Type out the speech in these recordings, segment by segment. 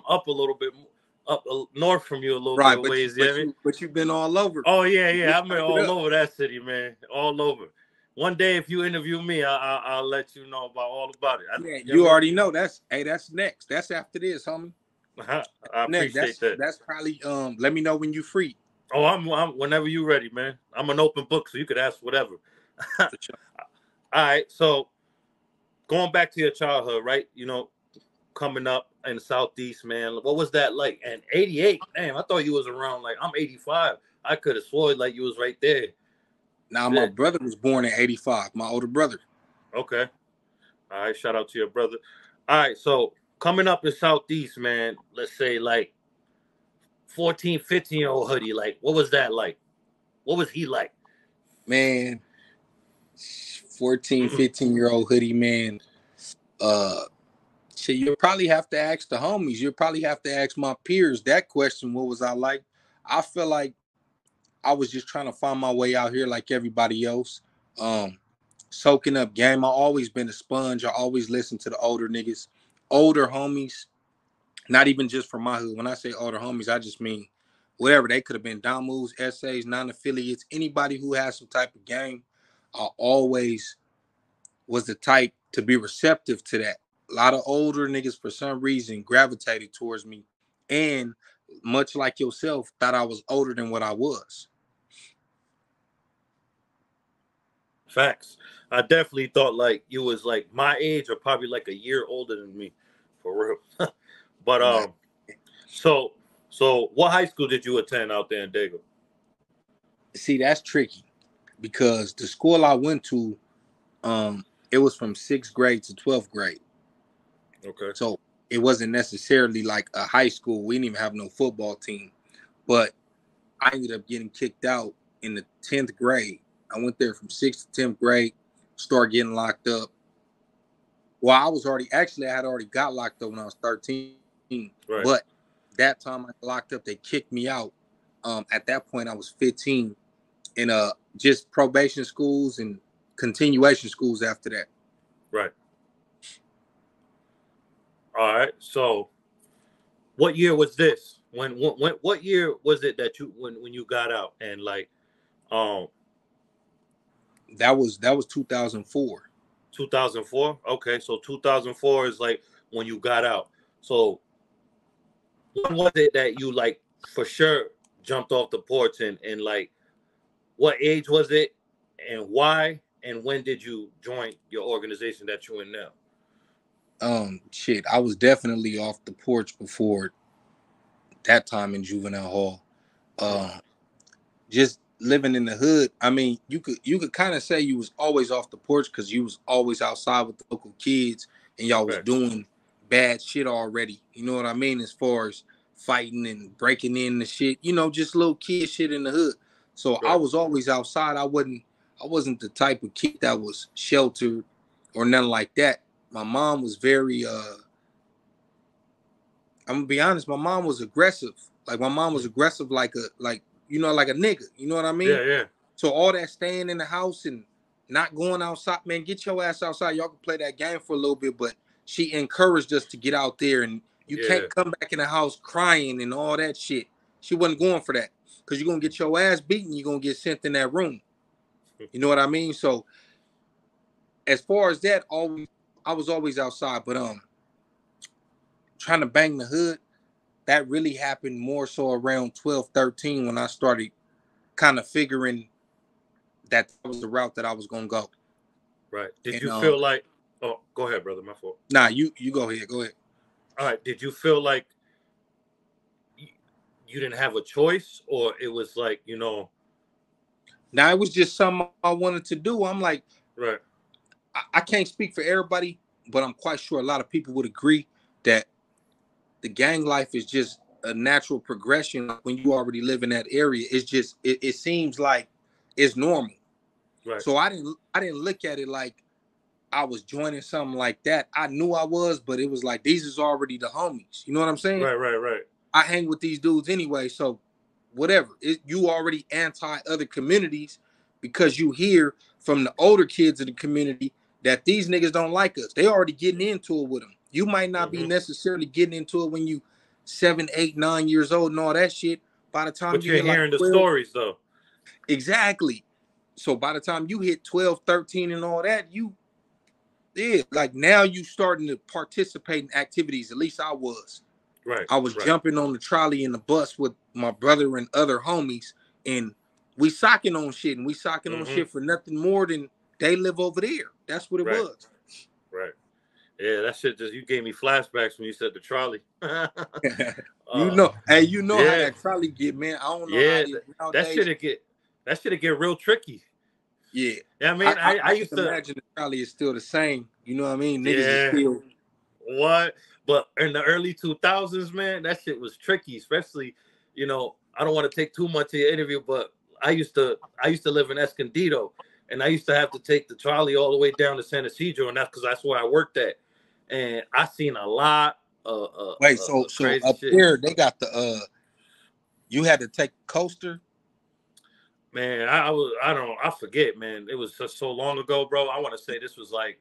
up a little bit, up north from you a little bit Right, of but ways. you've been all over. Oh yeah, You yeah. I've been turned it all up. over that city, man. All over. One day, if you interview me, I'll let you know about all about it. Yeah, You you ever? already know that's next. That's after this, homie. I Next, appreciate that. that's probably let me know when you free. Oh, I'm whenever you ready, man. I'm an open book, so you could ask whatever. All For sure. right. So going back to your childhood, right? Coming up in the Southeast, man. What was that like? And 88, damn, I thought you was around. Like I'm 85. I could have sworn like you was right there. Now my Shit. brother was born in 85, my older brother. Okay. All right. Shout out to your brother. All right. So coming up in Southeast, man. Let's say like 14, 15-year-old hoodie. Like, what was that like? What was he like? Man, 14, 15-year-old hoodie, man. Shit, you'll probably have to ask the homies. You'll probably have to ask my peers that question. What was I like? I feel like I was just trying to find my way out here like everybody else. Soaking up game. I always been a sponge. I always listen to the older niggas, older homies. Not even just from my hood. When I say older homies, I just mean whatever. They could have been Damus, essays, non-affiliates, anybody who has some type of game. I always was the type to be receptive to that. A lot of older niggas, for some reason, gravitated towards me. And much like yourself, thought I was older than what I was. Facts. I definitely thought like you was like my age or probably like a year older than me, for real. But Nah. so what high school did you attend out there in Daygo? See, that's tricky because the school I went to, it was from 6th grade to 12th grade. Okay. So it wasn't necessarily like a high school. We didn't even have no football team. But I ended up getting kicked out in the 10th grade. I went there from 6th to 10th grade, started getting locked up. Well, I had already got locked up when I was 13. Right. But that time I got locked up, they kicked me out. At that point, I was 15 in just probation schools and continuation schools after that. Right. All right. So what year was this? What year was it that you when you got out and like um That was 2004. 2004? Okay, so 2004 is like when you got out. So when was it that you like for sure jumped off the porch and like what age was it and why and when did you join your organization that you're in now? Shit, I was definitely off the porch before that time in juvenile hall. Just living in the hood. I mean, you could kind of say you was always off the porch because you was always outside with the local kids and y'all was Right. doing bad shit already. You know what I mean? As far as fighting and breaking in the shit, just little kid shit in the hood. So I Right. was always outside. I wasn't the type of kid that was sheltered or nothing like that. My mom was very I'm gonna be honest, my mom was aggressive. Like my mom was aggressive like a nigga. You know what I mean? Yeah, yeah. So all that staying in the house and not going outside, man, get your ass outside. Y'all can play that game for a little bit, but she encouraged us to get out there and you Yeah. can't come back in the house crying and all that shit. She wasn't going for that. Because you're gonna get your ass beaten, you're gonna get sent in that room. You know what I mean? So as far as that, I was always outside, but trying to bang the hood, that really happened more so around 12, 13 when I started kind of figuring that was the route that I was gonna go. Right. Did And you feel like oh go ahead, brother, my fault. nah, you go ahead. Go ahead. All right. Did you feel like you didn't have a choice or it was like, Now it was just something I wanted to do. I'm like, right. I can't speak for everybody, but I'm quite sure a lot of people would agree that the gang life is just a natural progression when you already live in that area. It's just it seems like it's normal. Right. So I didn't look at it like I was joining something like that. I knew I was, but it was like these is already the homies. You know what I'm saying? Right, right, right. I hang with these dudes anyway, so whatever. You already anti other communities because you hear from the older kids in the community that these niggas don't like us. They already getting into it with them. You might not be necessarily getting into it when you 7, 8, 9 years old and all that shit. By the time But you you're hit like hearing 12, the stories though. exactly. So by the time you hit 12, 13 and all that, like now you starting to participate in activities. At least I was. Right. I was Right. jumping on the trolley and the bus with my brother and other homies, and we socking on shit, and we socking on shit for nothing more than they live over there. That's what it was. Right. Yeah, that shit just, you gave me flashbacks when you said the trolley. You know how Yeah. that trolley get, man. I don't know how Yeah. it is That nowadays. shit'd get real tricky. Yeah. Yeah, I mean, I I used can to. imagine the trolley is still the same. You know what I mean? Niggas is Yeah. still. What? But in the early 2000s, man, that shit was tricky. Especially, I don't want to take too much of your interview, but I used to live in Escondido, and I used to have to take the trolley all the way down to San Ysidro, and that's because that's where I worked at. And I seen a lot of Wait, so crazy up shit. there they got the you had to take coaster. Man, I forget, man. It was just so long ago, bro. I want to say this was like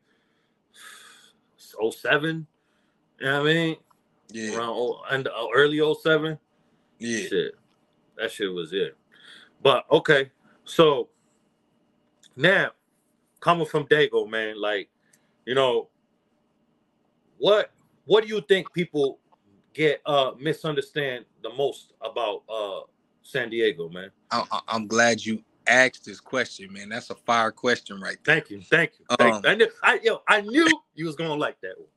07. You know what I mean? Yeah. Around early 07. Yeah. Shit. That shit was it. But okay. So now coming from Daygo, man, like, what do you think people misunderstand the most about San Diego, man? I'm glad you asked this question, man. That's a fire question right there. Thank you. I knew you was gonna like that one.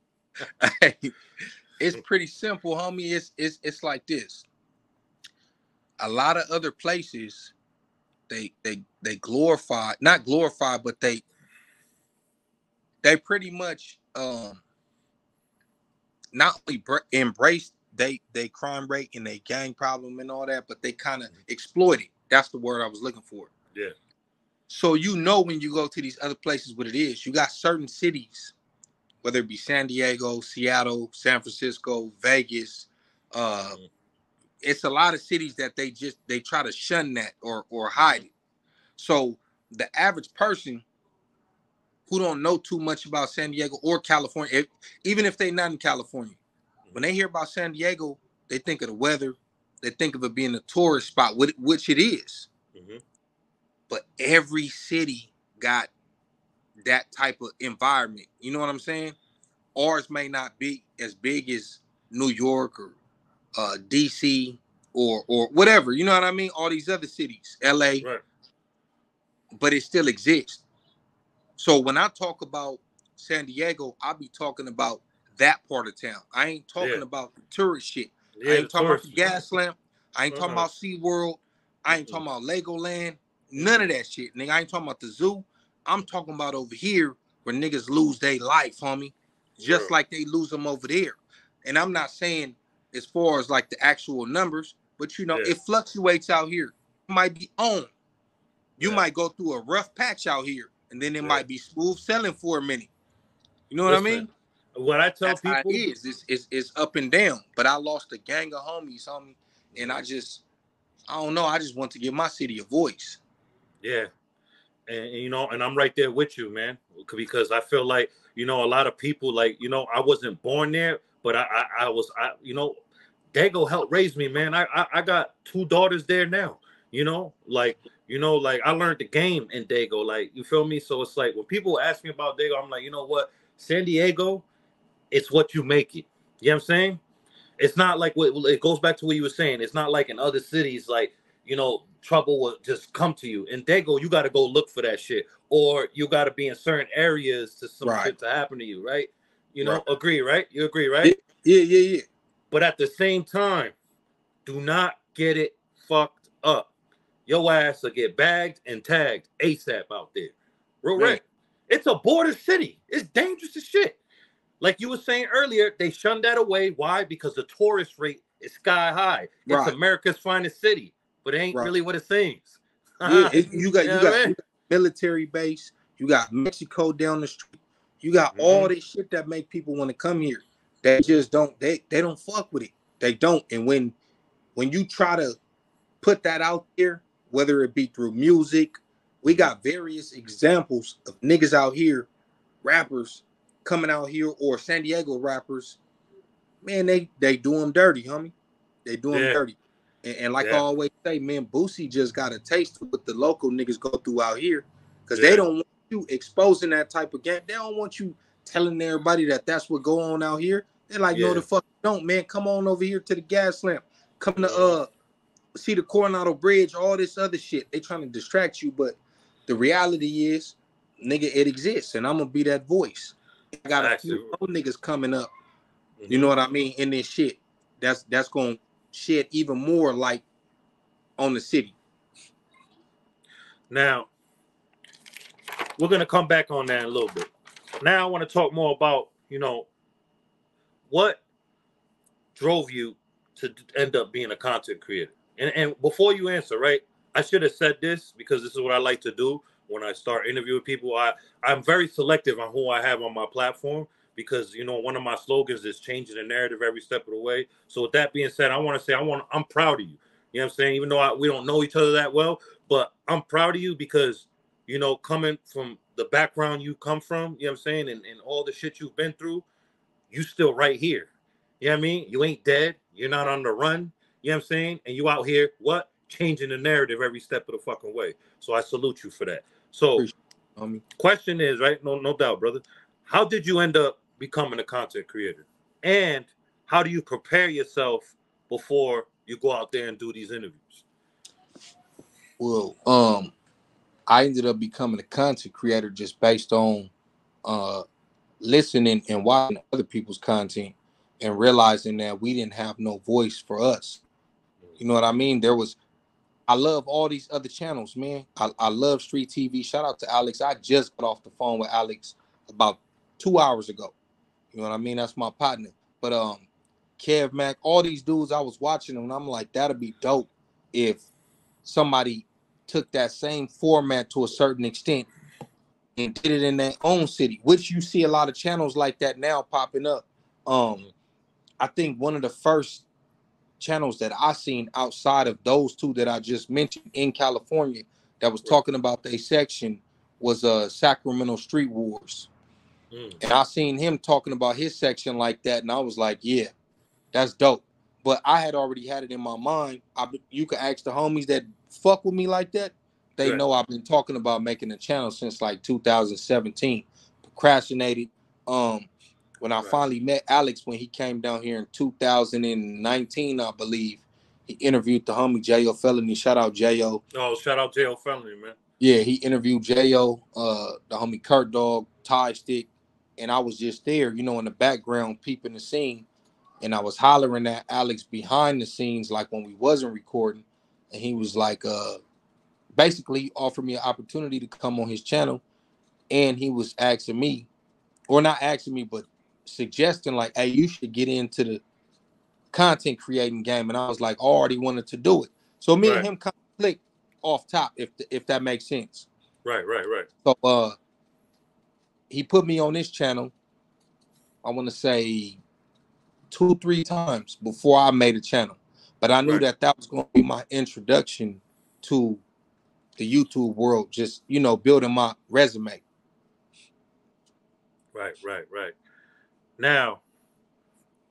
It's pretty simple, homie. It's like this. A lot of other places, they glorify, not glorify, but they pretty much not only embrace they crime rate and they gang problem and all that, but they kind of exploit it. That's the word I was looking for. Yeah. So when you go to these other places, what it is, you got certain cities, whether it be San Diego, Seattle, San Francisco, Vegas. It's a lot of cities that they try to shun that or hide it. So the average person who don't know too much about San Diego or California, even if they're not in California, when they hear about San Diego, they think of the weather. They think of it being a tourist spot, which it is. But every city got that type of environment. You know what I'm saying? Ours may not be as big as New York or DC or whatever. You know what I mean? All these other cities, LA, Right. But it still exists. So when I talk about San Diego, I'll be talking about that part of town. I ain't talking about the tourist shit. Yeah, I ain't talking about the gas lamp. I ain't talking about SeaWorld. I ain't talking about Legoland. None of that shit. Nigga, I ain't talking about the zoo. I'm talking about over here where niggas lose their life, homie. Just like they lose them over there. And I'm not saying as far as like the actual numbers, but it fluctuates out here. It might be on. You might go through a rough patch out here, and then it might be smooth selling for a minute. You know what I mean? What I tell people, how it is. It's up and down. But I lost a gang of homies, homie, and I don't know. I just want to give my city a voice. Yeah, and I'm right there with you, man, because I feel like a lot of people, like, I wasn't born there, but I was, Daygo helped raise me, man. I got 2 daughters there now. Like I learned the game in Daygo, like, you feel me? So it's like when people ask me about Daygo, I'm like, you know what, San Diego, it's what you make it. You know what I'm saying? It's not like it goes back to what you were saying. It's not like in other cities, like, trouble will just come to you. In Daygo, you got to go look for that shit, or you got to be in certain areas to some shit to happen to you, right? Agree, right? You agree, right? Yeah. But at the same time, do not get it fucked up. Your ass will get bagged and tagged ASAP out there. Real right. It's a border city. It's dangerous as shit. Like you were saying earlier, they shunned that away. Why? Because the tourist rate is sky high. It's America's finest city, but it ain't really what it seems. You got military base. You got Mexico down the street. You got all this shit that make people want to come here. They just don't. They don't fuck with it. They don't. And when you try to put that out there, whether it be through music, we got various examples of niggas out here, rappers coming out here, or San Diego rappers man, they do him dirty, homie. They do him Yeah. dirty. And like I Yeah. always say, man, Boosie just got a taste of what the local niggas go through out here. Because they Yeah. don't want you exposing that type of game. They don't want you telling everybody that that's what go on out here. They're like, no, Yeah. the fuck don't, man. Come on over here to the gas lamp. Come to Mhm. see the Coronado Bridge, all this other shit. They trying to distract you, but the reality is, nigga, it exists, and I'm gonna be that voice. I got a Facts. few old niggas coming up. You know Mhm. what I mean? In this shit, that's gonna shed even more light on the city. Now, we're gonna come back on that in a little bit. Now I want to talk more about, what drove you to end up being a content creator. And before you answer, right, I should have said this because this is what I like to do when I start interviewing people. I'm very selective on who I have on my platform because one of my slogans is changing the narrative every step of the way. So with that being said, I want to say I'm proud of you. You know what I'm saying? Even though we don't know each other that well, but I'm proud of you because coming from the background you come from, you know what I'm saying, and all the shit you've been through, you still right here. You know what I mean? You ain't dead. You're not on the run. You know what I'm saying? And you out here, what? Changing the narrative every step of the fucking way. So I salute you for that. So Appreciate it, homie. question is, right? No doubt, brother. How did you end up becoming a content creator? And how do you prepare yourself before you go out there and do these interviews? Well, I ended up becoming a content creator just based on uh listening and watching other people's content and realizing that we didn't have no voice for us. You know what I mean? I love all these other channels, man. I love street TV. Shout out to Alex. I just got off the phone with Alex about 2 hours ago. You know what I mean? That's my partner. But Kev Mac, all these dudes, I was watching them and I'm like, that'd be dope if somebody took that same format to a certain extent and did it in their own city, which you see a lot of channels like that now popping up. I think one of the first channels that I seen outside of those two that I just mentioned in California that was Right. talking about their section was Sacramento Street Wars. Mm. And I seen him talking about his section like that, and I was like, yeah, that's dope. But I had already had it in my mind. You can ask the homies that fuck with me like that. They Right. know I've been talking about making a channel since like 2017. Procrastinated. When I Right. finally met Alex when he came down here in 2019, I believe, he interviewed the homie J.O. Felony. Shout out J.O. Oh, shout out J.O. Felony, man. Yeah, he interviewed J.O., the homie Kurt Dog, Tie Stick, and I was just there, in the background peeping the scene. And I was hollering at Alex behind the scenes, like when we wasn't recording. And he was like, basically he offered me an opportunity to come on his channel. And he was asking me, or not asking me, but suggesting like, hey, you should get into the content creating game. And I was like, I already wanted to do it. So me and Right. him kind of clicked off top, if that makes sense. Right. So he put me on this channel, I want to say 2-3 times before I made a channel. But I knew Right. that was going to be my introduction to the YouTube world, just, building my resume. Right. Now,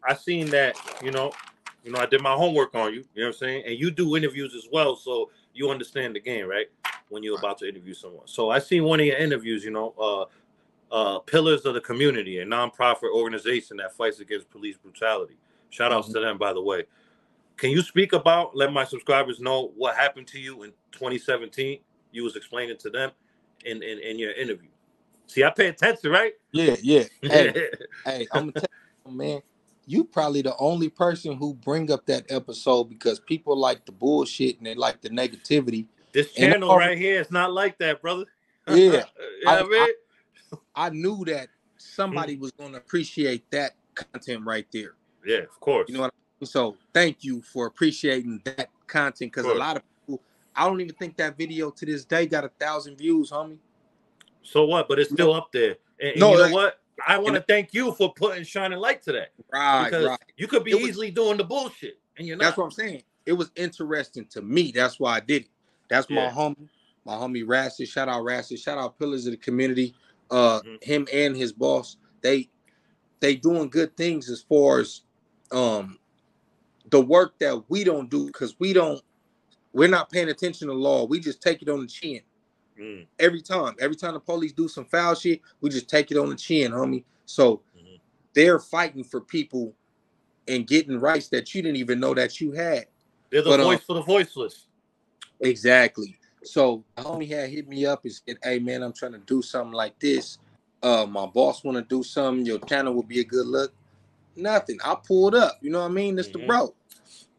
I seen that, I did my homework on you, you know what I'm saying? And you do interviews as well, so you understand the game, right? When you're about to interview someone. So I seen one of your interviews, Pillars of the Community, a nonprofit organization that fights against police brutality. Shout outs to them, by the way. Can you speak about, let my subscribers know what happened to you in 2017? You was explaining to them in your interview. See, I pay attention, right? Yeah. Hey, I'm gonna tell you, man, you probably the only person who bring up that episode because people like the bullshit and they like the negativity. This And channel right here is not like that, brother. You know yeah, what I I knew that mean? somebody was gonna appreciate that content right there. Yeah, of You know course. what I mean? So thank you for appreciating that content, Of because a course. lot of people, I don't even think that video to this day got 1,000 views, homie. So what? But it's You know, still up there. And you no, know what? I want and to thank you for putting shining light to that. right. Because you could be It was. easily doing the bullshit, and you're That's not. what I'm saying. It was interesting to me. That's why I did it. That's Yeah. my homie Rassis. Shout out Rassis. Shout out Pillars of the Community. Mm-hmm. Him and his boss. They doing good things as far as the work that we don't do because we're not paying attention to law. We just take it on the chin. Every time the police do some foul shit, we just take it on the chin, homie. So they're fighting for people and getting rights that you didn't even know that you had. They're the voice for the voiceless. Exactly. So the homie had hit me up and said, "Hey man, I'm trying to do something like this. My boss want to do something. Your channel would be a good look." Nothing. I pulled up. You know what I mean? It's the bro.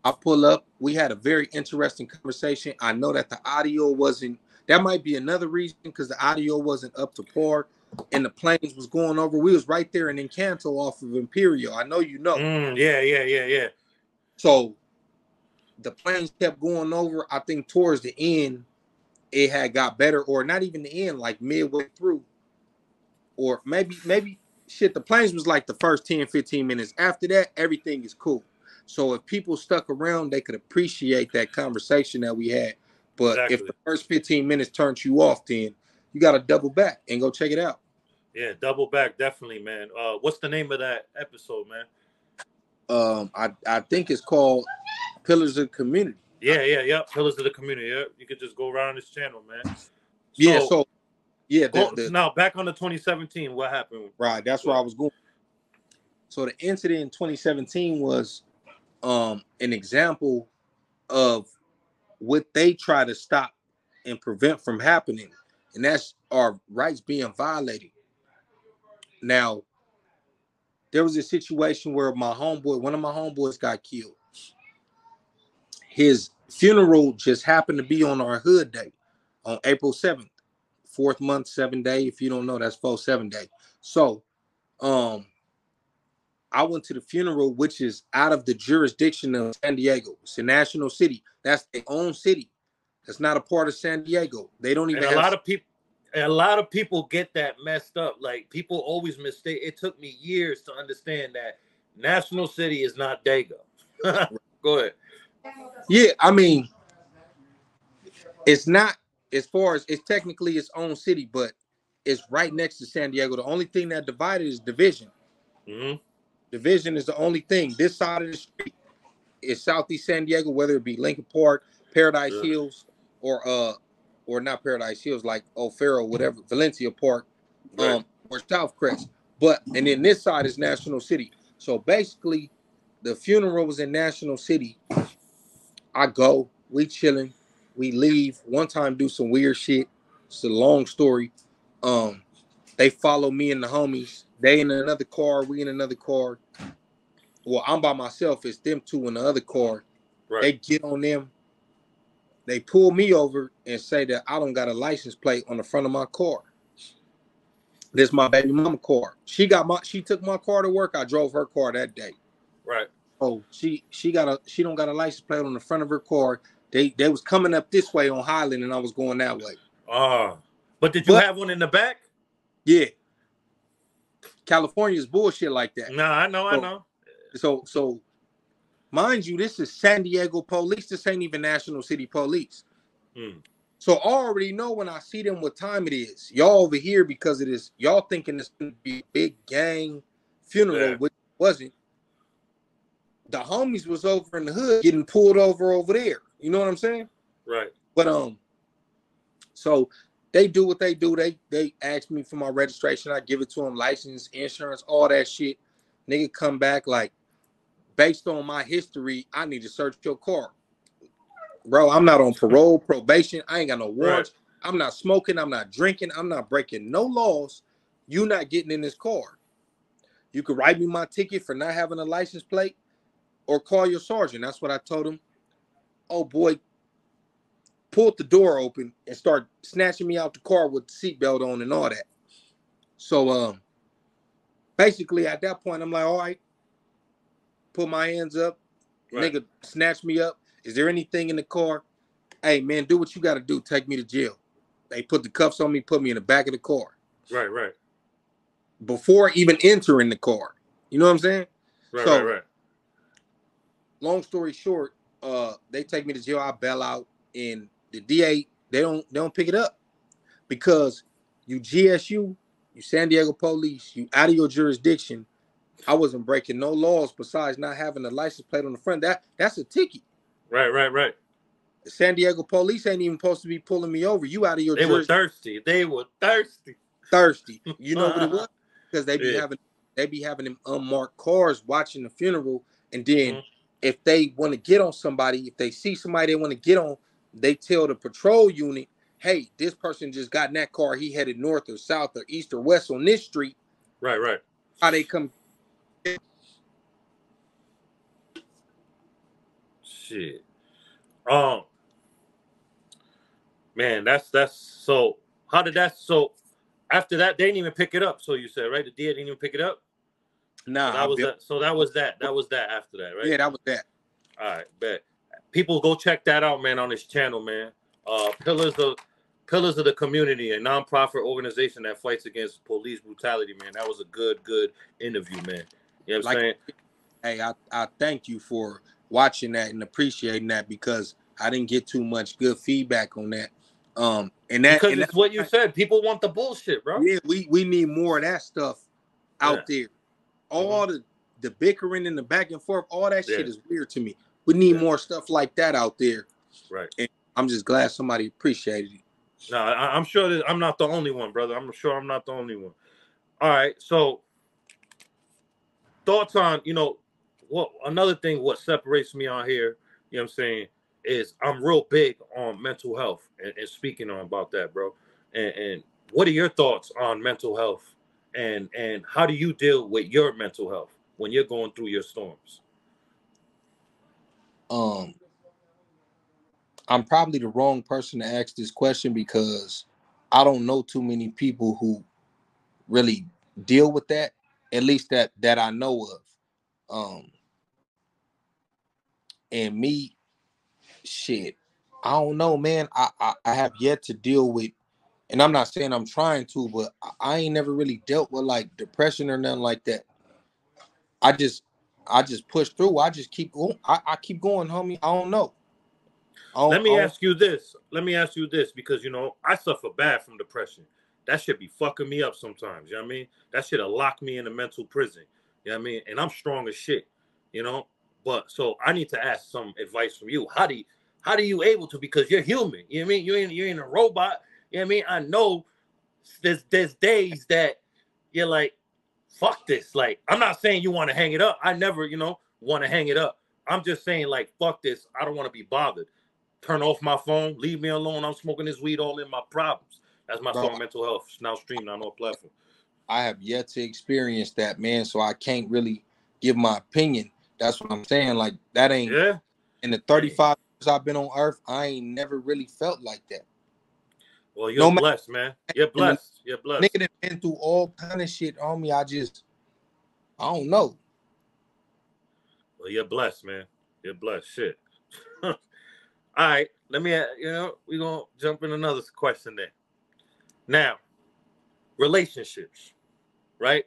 I pull up. We had a very interesting conversation. I know that the audio wasn't. That might be another reason because the audio wasn't up to par, and the planes was going over. We was right there in Encanto off of Imperial. I know you know. Yeah. So the planes kept going over. I think towards the end, it had got better, or not even the end, like midway through, or maybe shit. The planes was like the first 10, 15 minutes. After that, everything is cool. So if people stuck around, they could appreciate that conversation that we had. But if the first 15 minutes turned you off, then you got to double back and go check it out. Yeah, double back, definitely, man. What's the name of that episode, man? I think it's called Pillars of the Community. Yeah. Pillars of the Community. Yeah, you could just go around this channel, man. Now back on the 2017, what happened? Right, that's where I was going. So the incident in 2017 was an example of what they try to stop and prevent from happening, and that's our rights being violated. Now, there was a situation where one of my homeboys got killed. His funeral just happened to be on our hood day on April 7th, 4th month, 7th day. If you don't know, that's 4/7 day. So, I went to the funeral, which is out of the jurisdiction of San Diego. It's a national city. That's their own city. That's not a part of San Diego. They don't even. And a lot of people get that messed up. Like people always mistake. It took me years to understand that National City is not Daygo. Go ahead. Yeah, I mean, it's not as far as it's technically its own city, but it's right next to San Diego. The only thing that divided is division. Division is the only thing. This side of the street is Southeast San Diego, whether it be Lincoln Park, Paradise Hills, or not Paradise Hills, like O'Farrell, whatever, Valencia Park, or Southcrest. And then this side is National City. So basically, the funeral was in National City. I go, we chilling, we leave. One time do some weird shit. It's a long story. They follow me and the homies. They in another car, we in another car. Well, I'm by myself. It's them two in the other car. Right. They get on them. They pull me over and say that I don't got a license plate on the front of my car. This is my baby mama car. She took my car to work. I drove her car that day. Right. Oh, she don't got a license plate on the front of her car. They was coming up this way on Highland and I was going that way. But did you have one in the back? Yeah. California's bullshit like that. No, I know. So mind you, this is San Diego police. This ain't even National City police. So I already know when I see them what time it is. Y'all over here because it is. Y'all thinking it's going to be a big gang funeral, which it wasn't. The homies was over in the hood getting pulled over there. You know what I'm saying? Right. But so they do what they do. They ask me for my registration. I give it to them, license, insurance, all that shit. Nigga come back like, based on my history, I need to search your car. Bro, I'm not on parole, probation. I ain't got no warrants. Right. I'm not smoking. I'm not drinking. I'm not breaking no laws. You not getting in this car. You could write me my ticket for not having a license plate or call your sergeant. That's what I told him. Oh, boy, pulled the door open and start snatching me out the car with the seatbelt on and all that. So, basically, at that point, I'm like, all right, put my hands up. Right. Nigga snatch me up. Is there anything in the car? Hey, man, do what you got to do. Take me to jail. They put the cuffs on me, put me in the back of the car. Right. Before even entering the car. You know what I'm saying? Right. Long story short, they take me to jail. I bail out, and the DA, they don't pick it up because you GSU, you San Diego police, you out of your jurisdiction. I wasn't breaking no laws besides not having a license plate on the front. That's a ticket. Right. The San Diego police ain't even supposed to be pulling me over. You out of your They were jurisdiction. thirsty. They were thirsty. Thirsty. You know what it was? Because they Yeah. be having them unmarked cars watching the funeral, and then Mm-hmm. if they want to get on somebody, if they see somebody they want to get on, they tell the patrol unit, hey, this person just got in that car. He headed north or south or east or west on this street. Right. How they come? Shit. Man, that's so. How did that? So after that, they didn't even pick it up. So you said, right? The DA didn't even pick it up. Nah, So that was that. So that was that. That was that. After that, right? Yeah, that was that. All right, bet. People go check that out, man, on his channel, man. Pillars of the Community, a nonprofit organization that fights against police brutality, man. That was a good interview, man. You know what I'm saying? Hey, I thank you for watching that and appreciating that, because I didn't get too much good feedback on that. Because it's what you said. People want the bullshit, bro. Yeah, we need more of that stuff out there. All the bickering and the back and forth, all that shit is weird to me. We need more stuff like that out there. Right. And I'm just glad somebody appreciated it. No, I'm sure that I'm not the only one, brother. I'm sure I'm not the only one. All right. So thoughts on, what another thing, what separates me on here, you know what I'm saying, is I'm real big on mental health and speaking on about that, bro. And what are your thoughts on mental health, and how do you deal with your mental health when you're going through your storms? I'm probably the wrong person to ask this question, because I don't know too many people who really deal with that, at least that I know of. And me, shit, I don't know, man. I have yet to deal with, and I'm not saying I'm trying to, but I ain't never really dealt with like depression or nothing like that. I just push through. I just keep going. I keep going, homie. I don't know. Let me ask you this, because I suffer bad from depression. That shit be fucking me up sometimes. You know what I mean? That shit'll lock me in a mental prison. You know what I mean? And I'm strong as shit. But so I need to ask some advice from you. How do you able to? Because you're human. You know what I mean? You ain't a robot. You know what I mean? I know there's days that you're like, fuck this. Like, I'm not saying you want to hang it up. I never, want to hang it up. I'm just saying, like, fuck this. I don't want to be bothered. Turn off my phone. Leave me alone. I'm smoking this weed, all in my problems. That's my song, Mental Health. It's now streamed on all platforms. I have yet to experience that, man, so I can't really give my opinion. That's what I'm saying. Like, that ain't... Yeah. In the 35 years I've been on Earth, I ain't never really felt like that. Well, you're blessed, man. You're blessed. You're blessed. Nigga that been through all kind of shit on me. I don't know. Well, you're blessed, man. You're blessed. Shit. All right. Let me, we're going to jump in another question there. Now, relationships, right?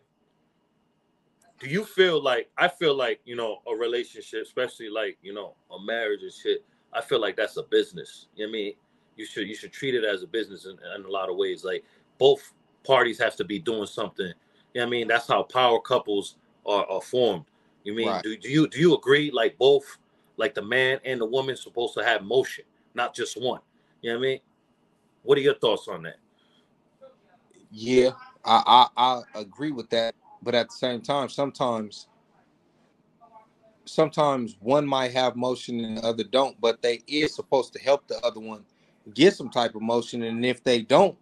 Do you feel like, I feel like, a relationship, especially like, a marriage and shit, I feel like that's a business. You know what I mean? You should treat it as a business in a lot of ways. Like, both parties have to be doing something. You know what I mean? That's how power couples are formed. You mean, right. Do you agree? Like, both, like the man and the woman supposed to have motion, not just one. You know what I mean? What are your thoughts on that? Yeah, I agree with that. But at the same time, sometimes one might have motion and the other don't, but they is supposed to help the other one get some type of motion. And if they don't,